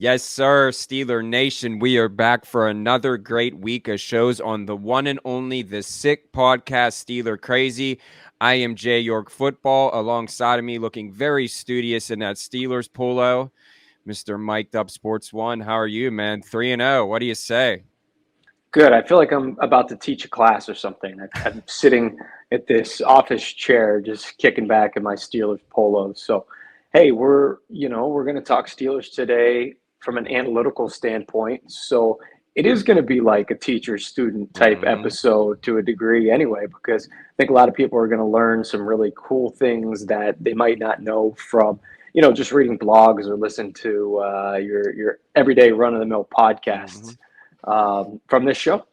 Yes, sir, Steeler Nation. We are back for another great week of shows on the one and only The Sick Podcast, Steeler Crazy. I am Jay York Football. Alongside of me, looking very studious in that Steelers polo, Mr. Mic'd Up Sports One. How are you, man? 3-0. What do you say? Good. I feel like I'm about to teach a class or something. I'm sitting at this office chair, just kicking back in my Steelers polo. So, hey, we're going to talk Steelers today from an analytical standpoint. So it is going to be like a teacher-student type episode to a degree anyway, because I think a lot of people are going to learn some really cool things that they might not know from, just reading blogs or listen to your everyday run-of-the-mill podcasts from this show.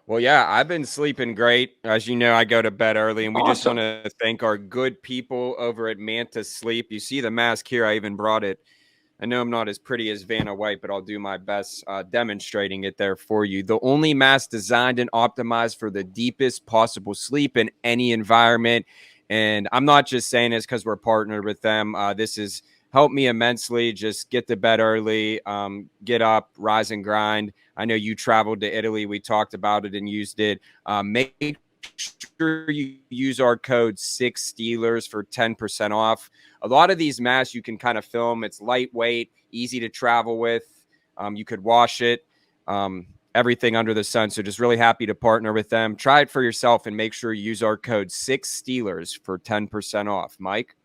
Well, yeah, I've been sleeping great. As you know, I go to bed early, and we just want to thank our good people over at Manta Sleep. You see the mask here. I even brought it. I know I'm not as pretty as Vanna White, but I'll do my best demonstrating it there for you. The only mask designed and optimized for the deepest possible sleep in any environment. And I'm not just saying this because we're partnered with them. This has helped me immensely. Just get to bed early, get up, rise and grind. I know you traveled to Italy. We talked about it and used it. Make sure you use our code 6Steelers for 10% off. A lot of these masks you can kind of film. It's lightweight, easy to travel with. You could wash it, everything under the sun. So just really happy to partner with them. Try it for yourself and make sure you use our code 6Steelers for 10% off. Mike?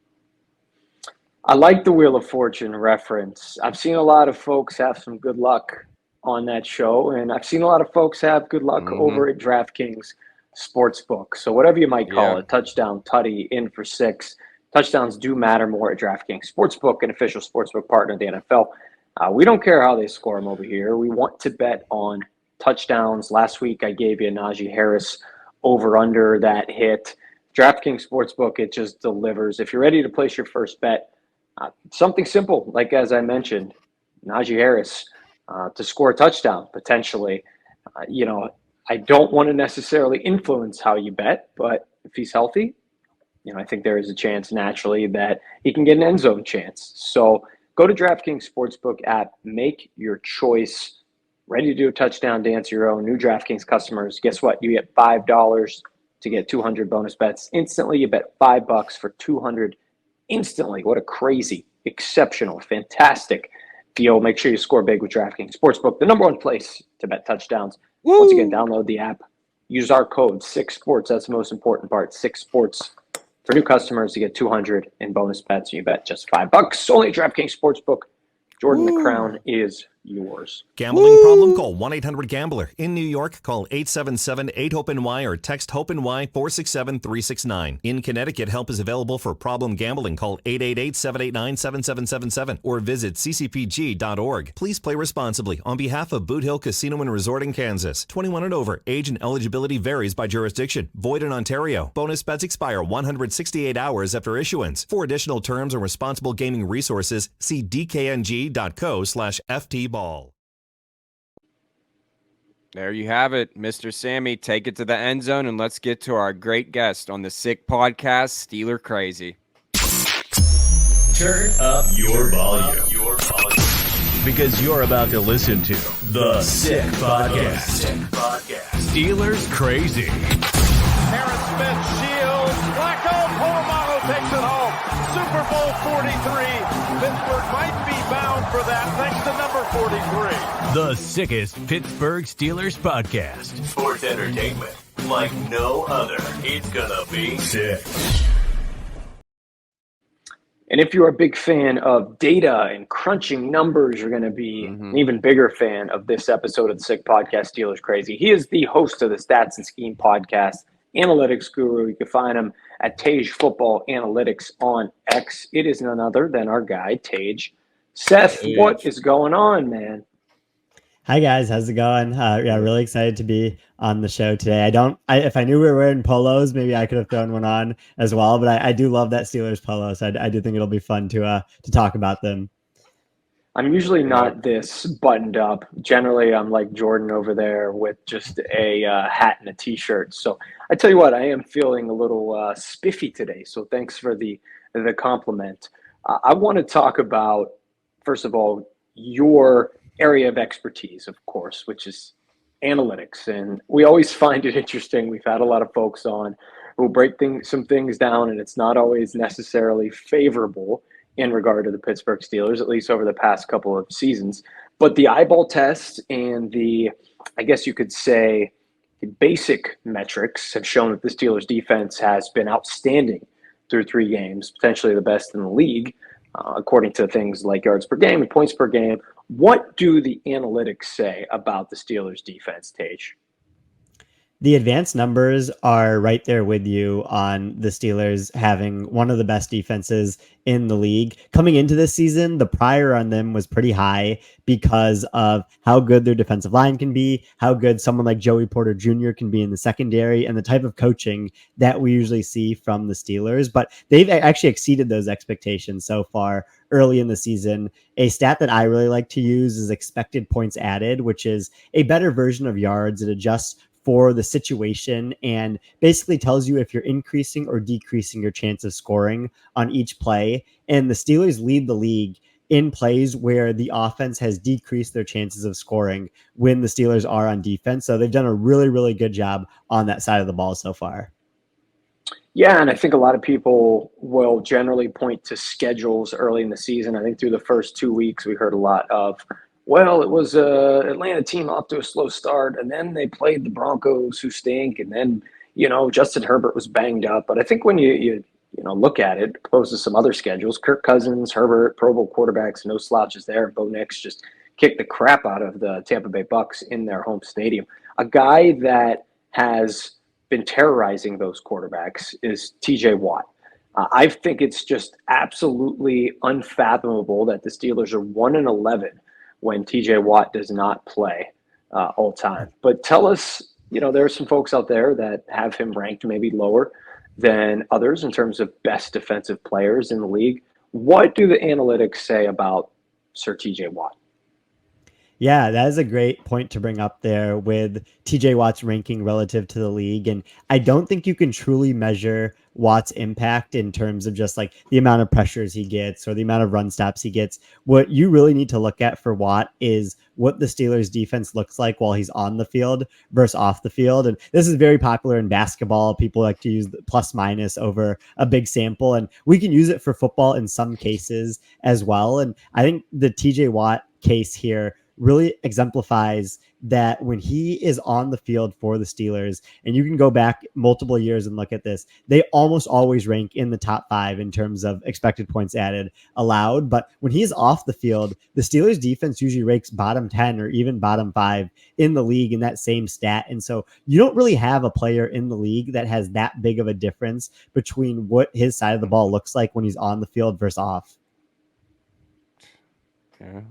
I like the Wheel of Fortune reference. I've seen a lot of folks have some good luck on that show, and I've seen a lot of folks have good luck over at DraftKings Sportsbook. So whatever you might call it, touchdown, tutty, in for 6. Touchdowns do matter more at DraftKings Sportsbook, an official sportsbook partner of the NFL. We don't care how they score them over here. We want to bet on touchdowns. Last week, I gave you a Najee Harris over-under that hit. DraftKings Sportsbook, it just delivers. If you're ready to place your first bet, something simple, like as I mentioned, Najee Harris to score a touchdown, potentially. I don't want to necessarily influence how you bet, but if he's healthy, I think there is a chance naturally that he can get an end zone chance. So go to DraftKings Sportsbook app, make your choice, ready to do a touchdown dance your own. New DraftKings customers, guess what? You get $5 to get 200 bonus bets instantly. You bet $5 for 200 instantly. What a crazy, exceptional, fantastic deal. Make sure you score big with DraftKings Sportsbook, the number one place to bet touchdowns. Woo! Once again, download the app. Use our code 6Sports. That's the most important part. 6Sports. For new customers, you get 200 in bonus bets. You bet just $5. Only at DraftKings Sportsbook. Jordan, the crown is yours. Gambling problem? Call 1-800-GAMBLER. In New York, call 877-8-HOPE-NY or text HOPE-NY 467-369. In Connecticut, help is available for problem gambling. Call 888-789-7777 or visit ccpg.org. Please play responsibly on behalf of Boot Hill Casino and Resort in Kansas. 21 and over. Age and eligibility varies by jurisdiction. Void in Ontario. Bonus bets expire 168 hours after issuance. For additional terms and responsible gaming resources, see dkng.co/ftball. There you have it, Mr. Sammy. Take it to the end zone, and let's get to our great guest on the Sick Podcast, Steeler Crazy. Turn up your volume. Because you're about to listen to the Sick Podcast. Steelers Crazy. Harris Smith shields. Blackout. Polamalu takes it home. Super Bowl 43. Pittsburgh might be bound for that thanks to number 43. The sickest Pittsburgh Steelers podcast. Sports entertainment like no other. It's gonna be sick. And if you're a big fan of data and crunching numbers, you're going to be an even bigger fan of this episode of the Sick Podcast, Steelers Crazy. He is the host of the Stats and Scheme podcast, analytics guru. You can find him at Tej Football Analytics on X. It is none other than our guy, Tej Seth. What is going on, man? Hi guys, how's it going? Yeah, really excited to be on the show today. If I knew we were wearing polos, maybe I could have thrown one on as well. But I do love that Steelers polo, so I do think it'll be fun to talk about them. I'm usually not this buttoned up. Generally, I'm like Jordan over there with just a hat and a t-shirt. So I tell you what, I am feeling a little spiffy today. So thanks for the compliment. I want to talk about, first of all, your area of expertise, of course, which is analytics. And we always find it interesting. We've had a lot of folks on who break some things down, and it's not always necessarily favorable in regard to the Pittsburgh Steelers, at least over the past couple of seasons. But the eyeball test and the, I guess you could say, the basic metrics have shown that the Steelers defense has been outstanding through 3 games, potentially the best in the league, according to things like yards per game and points per game. What do the analytics say about the Steelers defense, Tej? The advanced numbers are right there with you on the Steelers having one of the best defenses in the league. Coming into this season, the prior on them was pretty high because of how good their defensive line can be, how good someone like Joey Porter Jr. can be in the secondary, and the type of coaching that we usually see from the Steelers. But they've actually exceeded those expectations so far early in the season. A stat that I really like to use is expected points added, which is a better version of yards. It adjusts for the situation and basically tells you if you're increasing or decreasing your chance of scoring on each play. And the Steelers lead the league in plays where the offense has decreased their chances of scoring when the Steelers are on defense. So they've done a really, really good job on that side of the ball so far. Yeah, and I think a lot of people will generally point to schedules early in the season. I think through the first 2 weeks, we heard a lot of, well, it was a Atlanta team off to a slow start, and then they played the Broncos, who stink, and then, Justin Herbert was banged up. But I think when you look at it, opposed to some other schedules, Kirk Cousins, Herbert, Pro Bowl quarterbacks, no slouches there. Bo Nix just kicked the crap out of the Tampa Bay Bucks in their home stadium. A guy that has been terrorizing those quarterbacks is TJ Watt. I think it's just absolutely unfathomable that the Steelers are 1-11 when TJ Watt does not play all time. But tell us, there are some folks out there that have him ranked maybe lower than others in terms of best defensive players in the league. What do the analytics say about Sir TJ Watt? Yeah, that is a great point to bring up there with TJ Watt's ranking relative to the league. And I don't think you can truly measure Watt's impact in terms of just like the amount of pressures he gets or the amount of run stops he gets. What you really need to look at for Watt is what the Steelers defense looks like while he's on the field versus off the field. And this is very popular in basketball. People like to use the plus minus over a big sample, and we can use it for football in some cases as well. And I think the TJ Watt case here really exemplifies that when he is on the field for the Steelers, and you can go back multiple years and look at this, they almost always rank in the top 5 in terms of expected points added allowed. But when he's off the field, the Steelers defense usually ranks bottom 10 or even bottom 5 in the league in that same stat. And so you don't really have a player in the league that has that big of a difference between what his side of the ball looks like when he's on the field versus off. Yeah.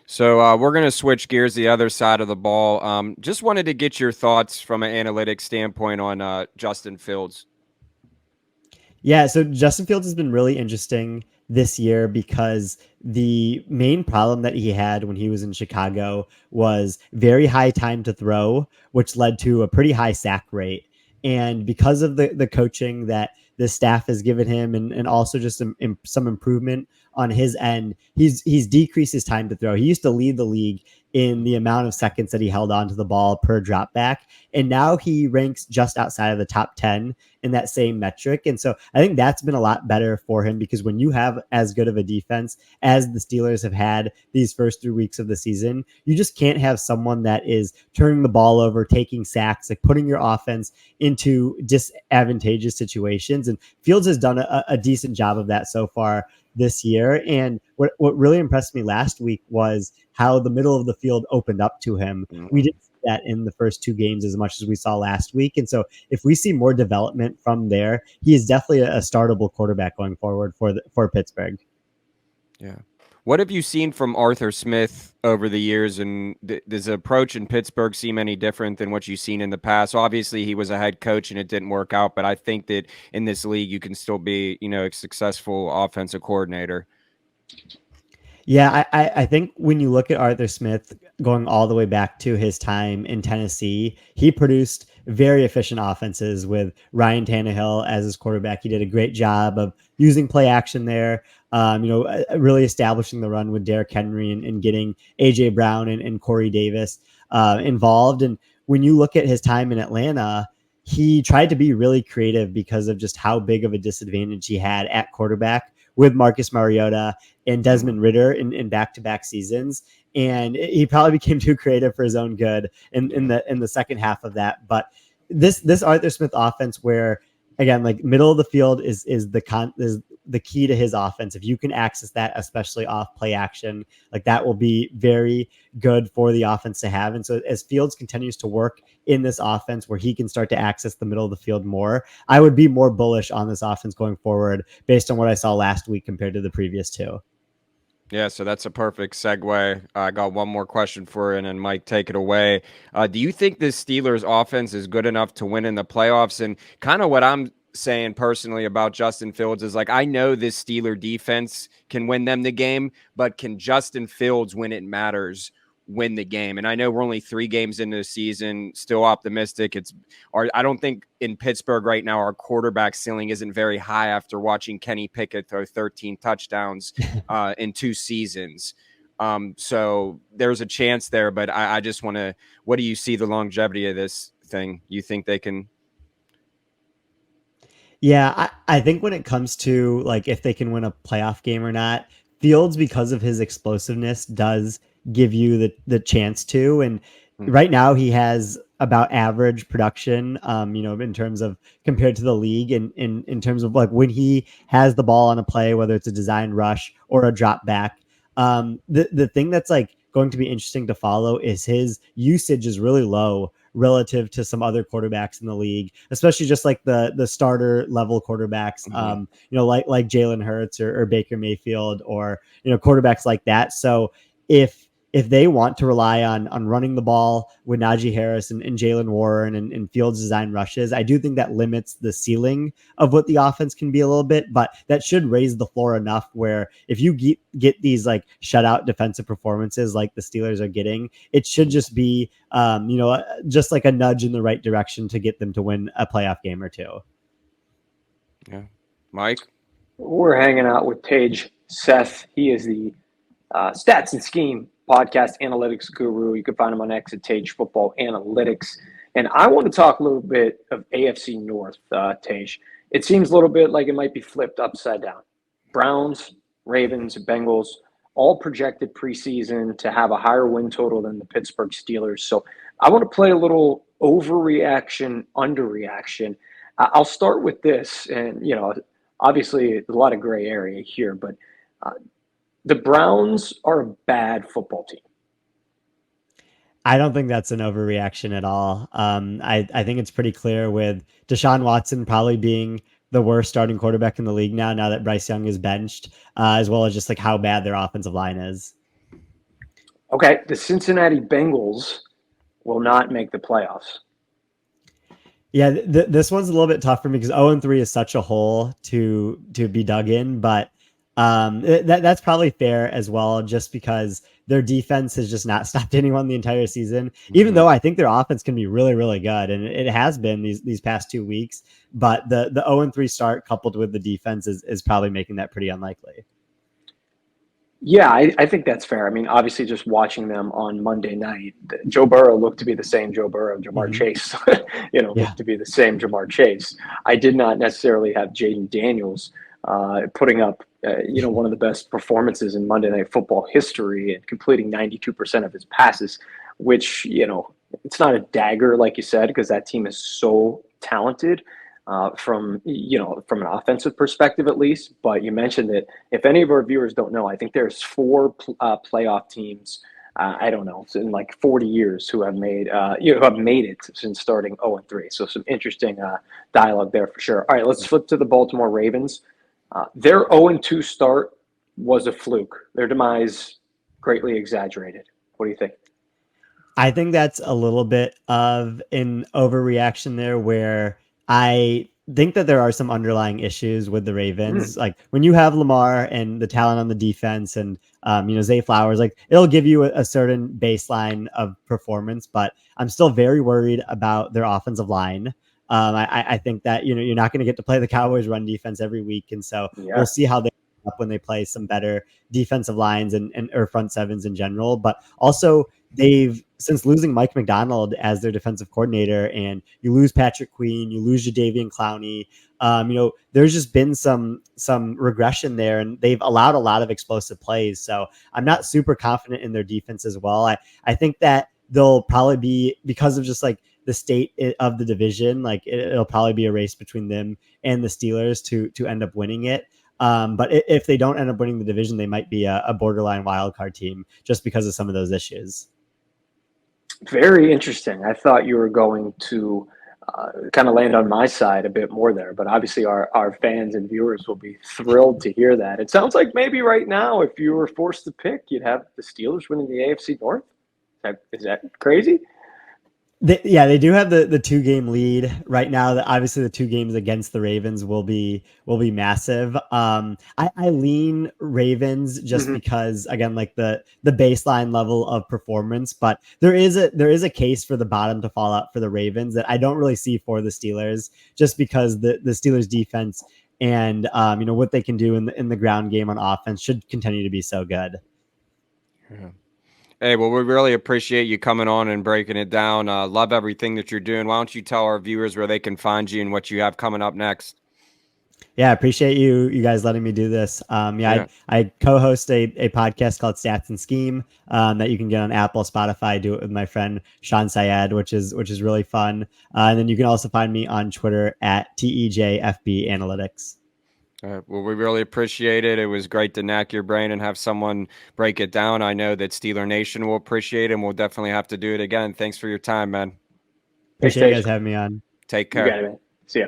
So we're going to switch gears the other side of the ball. Just wanted to get your thoughts from an analytics standpoint on Justin Fields. Yeah, so Justin Fields has been really interesting this year because the main problem that he had when he was in Chicago was very high time to throw, which led to a pretty high sack rate. And because of the coaching that the staff has given him and also just some improvement on his end, he's decreased his time to throw. He used to lead the league in the amount of seconds that he held onto the ball per drop back. And now he ranks just outside of the top 10 in that same metric. And so I think that's been a lot better for him, because when you have as good of a defense as the Steelers have had these first 3 weeks of the season, you just can't have someone that is turning the ball over, taking sacks, like putting your offense into disadvantageous situations. And Fields has done a decent job of that so far this year. And what really impressed me last week was how the middle of the field opened up to him. We didn't see that in the first 2 games as much as we saw last week. And so if we see more development from there, he is definitely a startable quarterback going forward for Pittsburgh. Yeah. What have you seen from Arthur Smith over the years, and does his approach in Pittsburgh seem any different than what you've seen in the past? Obviously, he was a head coach and it didn't work out, but I think that in this league, you can still be, a successful offensive coordinator. Yeah, I think when you look at Arthur Smith going all the way back to his time in Tennessee, he produced very efficient offenses with Ryan Tannehill as his quarterback. He did a great job of using play action there. really establishing the run with Derrick Henry and getting AJ Brown and Corey Davis involved. And when you look at his time in Atlanta, he tried to be really creative because of just how big of a disadvantage he had at quarterback with Marcus Mariota and Desmond Ridder in back-to-back seasons. And he probably became too creative for his own good in the second half of that. But this Arthur Smith offense, where again, like middle of the field is the key to his offense. If you can access that, especially off play action, like that will be very good for the offense to have. And so as Fields continues to work in this offense where he can start to access the middle of the field more, I would be more bullish on this offense going forward based on what I saw last week compared to the previous two. Yeah, so that's a perfect segue. I got one more question for you, and then Mike, take it away. Do you think this Steelers offense is good enough to win in the playoffs? And kind of what I'm saying personally about Justin Fields is, like, I know this Steeler defense can win them the game, but can Justin Fields, when it matters, win the game? And I know we're only 3 games into the season, still optimistic. I don't think in Pittsburgh right now our quarterback ceiling isn't very high after watching Kenny Pickett throw 13 touchdowns in 2 seasons. So there's a chance there, but I just want to, what do you see the longevity of this thing? You think they can? Yeah, I think when it comes to like if they can win a playoff game or not, Fields, because of his explosiveness, does give you the chance to. And right now he has about average production, in terms of compared to the league, and in terms of like when he has the ball on a play, whether it's a designed rush or a drop back. The thing that's like going to be interesting to follow is his usage is really low relative to some other quarterbacks in the league, especially just like the starter level quarterbacks, like Jalen Hurts or Baker Mayfield, or, quarterbacks like that. So if they want to rely on running the ball with Najee Harris and Jalen Warren and Fields design rushes, I do think that limits the ceiling of what the offense can be a little bit, but that should raise the floor enough where if you get these like shutout defensive performances like the Steelers are getting, it should just be, just like a nudge in the right direction to get them to win a playoff game or two. Yeah. Mike? We're hanging out with Tej Seth. He is the Stats and Scheme podcast analytics guru. You can find him on X at Tej Football Analytics. And I want to talk a little bit of AFC North, Tej. It seems a little bit like it might be flipped upside down. Browns, Ravens, Bengals, all projected preseason to have a higher win total than the Pittsburgh Steelers. So I want to play a little overreaction, underreaction. I'll start with this. And, obviously a lot of gray area here, but the Browns are a bad football team. I don't think that's an overreaction at all. I think it's pretty clear with Deshaun Watson probably being the worst starting quarterback in the league now that Bryce Young is benched, as well as just like how bad their offensive line is. Okay, the Cincinnati Bengals will not make the playoffs. Yeah, this one's a little bit tough for me because 0-3 is such a hole to be dug in, but that's probably fair as well, just because their defense has just not stopped anyone the entire season, even though I think their offense can be really, really good. And it has been these past 2 weeks, but the 0-3 start coupled with the defense is probably making that pretty unlikely. Yeah, I think that's fair. I mean, obviously just watching them on Monday night, Joe Burrow looked to be the same Joe Burrow, Jamar Chase, looked to be the same Jamar Chase. I did not necessarily have Jaden Daniels putting up, one of the best performances in Monday Night Football history and completing 92% of his passes, which, it's not a dagger, like you said, because that team is so talented from an offensive perspective, at least. But you mentioned that if any of our viewers don't know, I think there's 4 playoff teams, I don't know, in like 40 years who have made it since starting 0-3. So some interesting dialogue there for sure. All right, let's flip to the Baltimore Ravens. Their 0-2 start was a fluke. Their demise greatly exaggerated. What do you think? I think that's a little bit of an overreaction there, where I think that there are some underlying issues with the Ravens. Like when you have Lamar and the talent on the defense and, Zay Flowers, like it'll give you a certain baseline of performance, but I'm still very worried about their offensive line. I think that, you're not going to get to play the Cowboys run defense every week. And so we'll see how they up when they play some better defensive lines and or front sevens in general. But also they've, since losing Mike McDonald as their defensive coordinator, and you lose Patrick Queen, you lose Jadeveon Clowney, there's just been some regression there, and they've allowed a lot of explosive plays. So I'm not super confident in their defense as well. I think that they'll probably be, because of just like the state of the division, like it'll probably be a race between them and the Steelers to end up winning it. But if they don't end up winning the division, they might be a borderline wildcard team just because of some of those issues. Very interesting. I thought you were going to kind of land on my side a bit more there, but obviously our fans and viewers will be thrilled to hear that. It sounds like maybe right now, if you were forced to pick, you'd have the Steelers winning the AFC North. Is that crazy? They do have the 2-game lead right now. Obviously the 2 games against the Ravens will be massive. I lean Ravens just because, again, like the baseline level of performance, but there is a case for the bottom to fall out for the Ravens that I don't really see for the Steelers, just because the Steelers defense and what they can do in the ground game on offense should continue to be so good. Yeah. Hey, well, we really appreciate you coming on and breaking it down. Love everything that you're doing. Why don't you tell our viewers where they can find you and what you have coming up next? Yeah, I appreciate you guys letting me do this. I co-host a podcast called Stats and Scheme that you can get on Apple, Spotify. I do it with my friend Sean Syed, which is really fun. And then you can also find me on Twitter at TEJFB Analytics. Well, we really appreciate it. It was great to knack your brain and have someone break it down. I know that Steeler Nation will appreciate it, and we'll definitely have to do it again. Thanks for your time, man. Appreciate you guys having me on. Take care. You got it, man. See ya.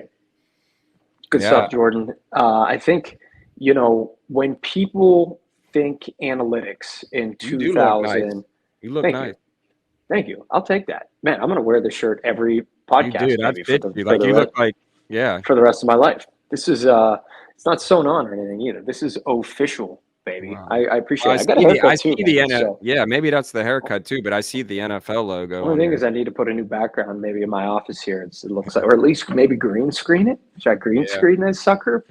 Good stuff, Jordan. I think, when people think analytics in 2000, you look nice. Thank you. I'll take that. Man, I'm going to wear this shirt every podcast. You look like, for the rest of my life. This is it's not sewn on or anything either. This is official, baby. Wow. I appreciate it. I see the NFL. Yeah, maybe that's the haircut too, but I see the NFL logo. The only thing is I need to put a new background maybe in my office here. It looks like, or at least maybe green screen it. Should I green screen that sucker?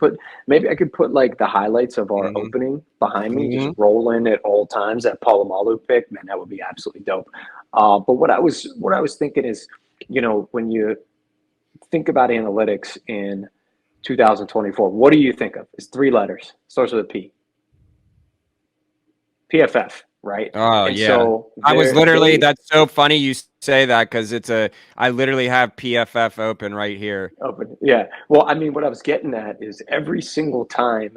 Maybe I could put like the highlights of our opening behind me, just roll in at all times. That Polamalu pick, man, that would be absolutely dope. But what I was thinking is, when you think about analytics in 2024, what do you think of? It's 3 letters. Starts with a P. PFF, right? Oh, and so I was literally, that's so funny you say that, because I literally have PFF open right here. Open, yeah. Well, I mean, what I was getting at is every single time,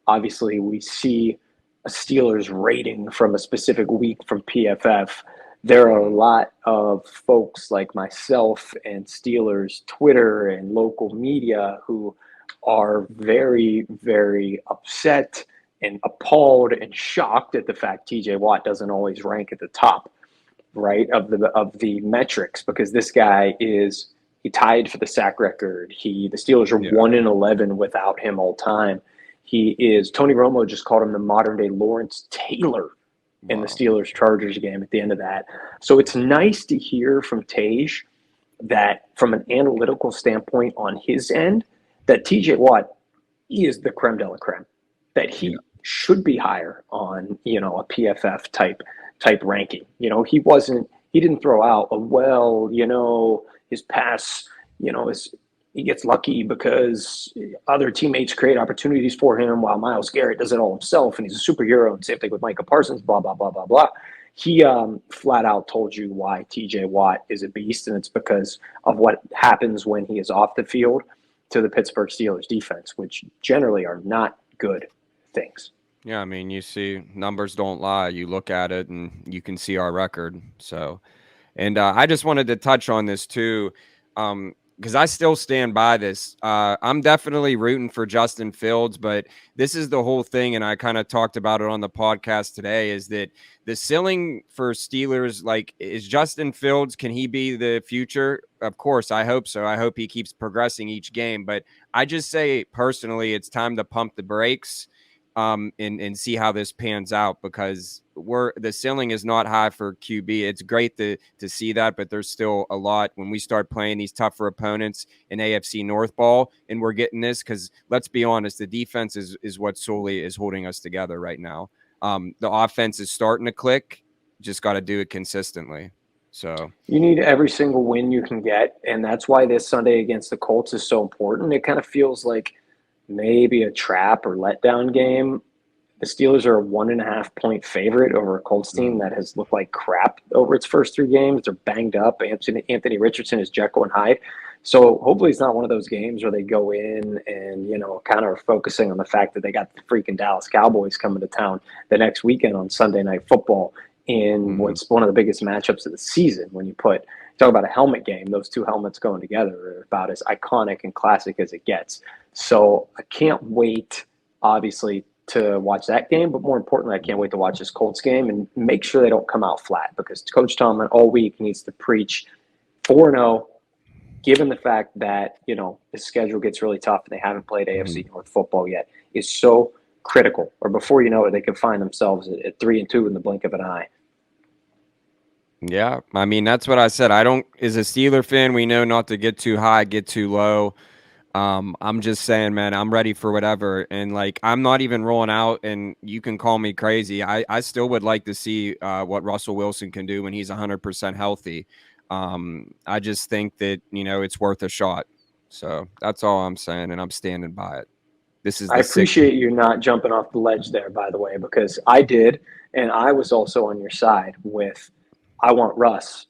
obviously, we see a Steelers rating from a specific week from PFF, there are a lot of folks like myself and Steelers Twitter and local media who are very, very upset and appalled and shocked at the fact TJ Watt doesn't always rank at the top, right, of the metrics, because this guy he tied for the sack record. The Steelers are 1-11 without him all time. Tony Romo just called him the modern day Lawrence Taylor in the Steelers Chargers game at the end of that. So it's nice to hear from Tej that from an analytical standpoint on his end, that TJ Watt is the creme de la creme, that he should be higher on, a PFF type ranking. He didn't throw out his pass, he gets lucky because other teammates create opportunities for him while Myles Garrett does it all himself and he's a superhero, and same thing with Micah Parsons, blah, blah, blah, blah, blah. He flat out told you why TJ Watt is a beast, and it's because of what happens when he is off the field to the Pittsburgh Steelers defense, which generally are not good things. Yeah, I mean, you see, numbers don't lie. You look at it and you can see our record. So, and I just wanted to touch on this too, because I still stand by this. I'm definitely rooting for Justin Fields, but this is the whole thing, and I kind of talked about it on the podcast today, is that the ceiling for Steelers, like, is Justin Fields, can he be the future? Of course, I hope so. I hope he keeps progressing each game, but I just say personally, it's time to pump the brakes. and see how this pans out, because the ceiling is not high for QB. It's great to see that, but there's still a lot when we start playing these tougher opponents in AFC North ball, and we're getting this, because let's be honest, the defense is what solely is holding us together right now. The offense is starting to click, just got to do it consistently. So you need every single win you can get, and that's why this Sunday against the Colts is so important. It kind of feels like maybe a trap or letdown game. The Steelers are a 1.5 point favorite over a Colts team that has looked like crap over its first 3 games. They're banged up. Anthony Richardson is Jekyll and Hyde. So hopefully it's not one of those games where they go in and, kind of are focusing on the fact that they got the freaking Dallas Cowboys coming to town the next weekend on Sunday Night Football in what's one of the biggest matchups of the season. When you talk about a helmet game, those 2 helmets going together are about as iconic and classic as it gets. So I can't wait, obviously, to watch that game, but more importantly, I can't wait to watch this Colts game and make sure they don't come out flat, because Coach Tomlin all week needs to preach 4-0, given the fact that, the schedule gets really tough and they haven't played AFC North football yet, is so critical. Or before you know it, they could find themselves at 3-2 in the blink of an eye. Yeah, I mean, that's what I said. As a Steeler fan, we know not to get too high, get too low. I'm just saying, man, I'm ready for whatever. And I'm not even rolling out, and you can call me crazy. I still would like to see what Russell Wilson can do when he's 100% healthy. I just think that, it's worth a shot. So that's all I'm saying, and I'm standing by it. I appreciate you not jumping off the ledge there, by the way, because I did, and I was also on your side with I want Russ.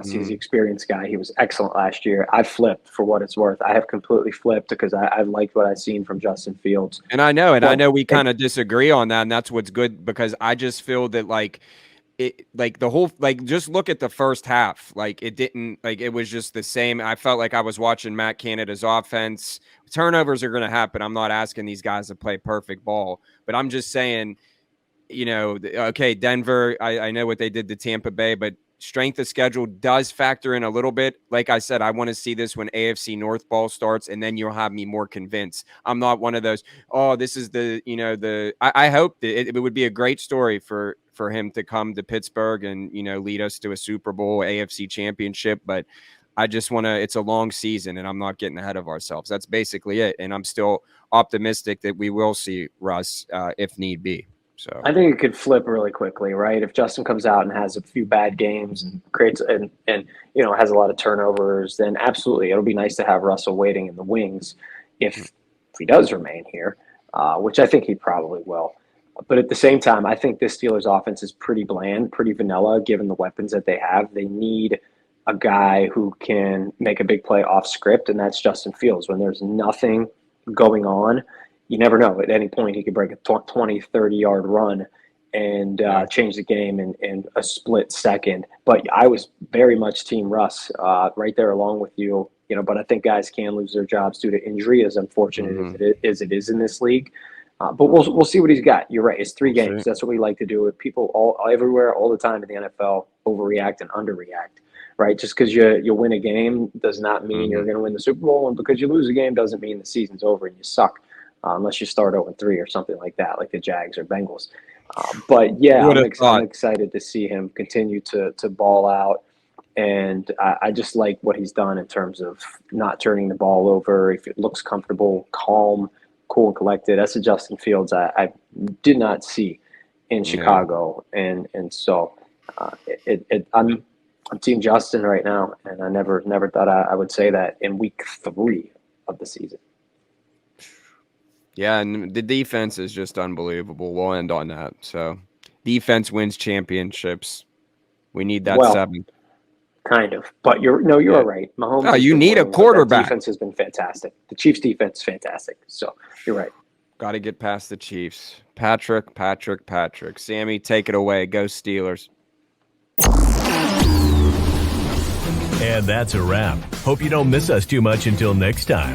He's the experienced guy. He was excellent last year. I flipped, for what it's worth. I have completely flipped because I liked what I've seen from Justin Fields. And I know we kind of disagree on that, and that's what's good, because I just feel that just look at the first half. It was just the same. I felt like I was watching Matt Canada's offense. Turnovers are going to happen. I'm not asking these guys to play perfect ball, but I'm just saying, okay, Denver, I know what they did to Tampa Bay, but strength of schedule does factor in a little bit. Like I said, I want to see this when AFC North ball starts, and then you'll have me more convinced. I'm not one of those, this is I hope that it would be a great story for him to come to Pittsburgh and, lead us to a Super Bowl, AFC championship. But I just want to, it's a long season, and I'm not getting ahead of ourselves. That's basically it. And I'm still optimistic that we will see Russ if need be. So I think it could flip really quickly, right? If Justin comes out and has a few bad games and creates and has a lot of turnovers, then absolutely it'll be nice to have Russell waiting in the wings if he does remain here, which I think he probably will. But at the same time, I think this Steelers offense is pretty bland, pretty vanilla, given the weapons that they have. They need a guy who can make a big play off script, and that's Justin Fields. When there's nothing going on, you never know. At any point, he could break a 20, 30-yard run and change the game in a split second. But I was very much Team Russ right there along with you. But I think guys can lose their jobs due to injury, as unfortunate as it is in this league. But we'll see what he's got. You're right. It's 3 games. That's what we like to do with people everywhere, all the time in the NFL, overreact and underreact. Right? Just because you win a game does not mean you're going to win the Super Bowl, and because you lose a game doesn't mean the season's over and you suck, unless you start 0-3 or something like that, like the Jags or Bengals. But yeah, I'm excited to see him continue to ball out, and I just like what he's done in terms of not turning the ball over. If it looks comfortable, calm, cool, and collected. That's a Justin Fields I did not see in Chicago, and so I'm Team Justin right now, and I never thought I would say that in week 3 of the season. Yeah, and the defense is just unbelievable. We'll end on that. So, defense wins championships. We need that 7. Kind of, but you're all right. Mahomes. No, you need a quarterback. Defense has been fantastic. The Chiefs' defense is fantastic. So you're right. Got to get past the Chiefs. Patrick. Sammy, take it away. Go Steelers. And that's a wrap. Hope you don't miss us too much until next time.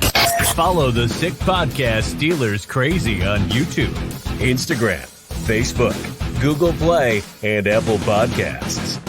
Follow the Sick Podcast Steelers Crazy on YouTube, Instagram, Facebook, Google Play, and Apple Podcasts.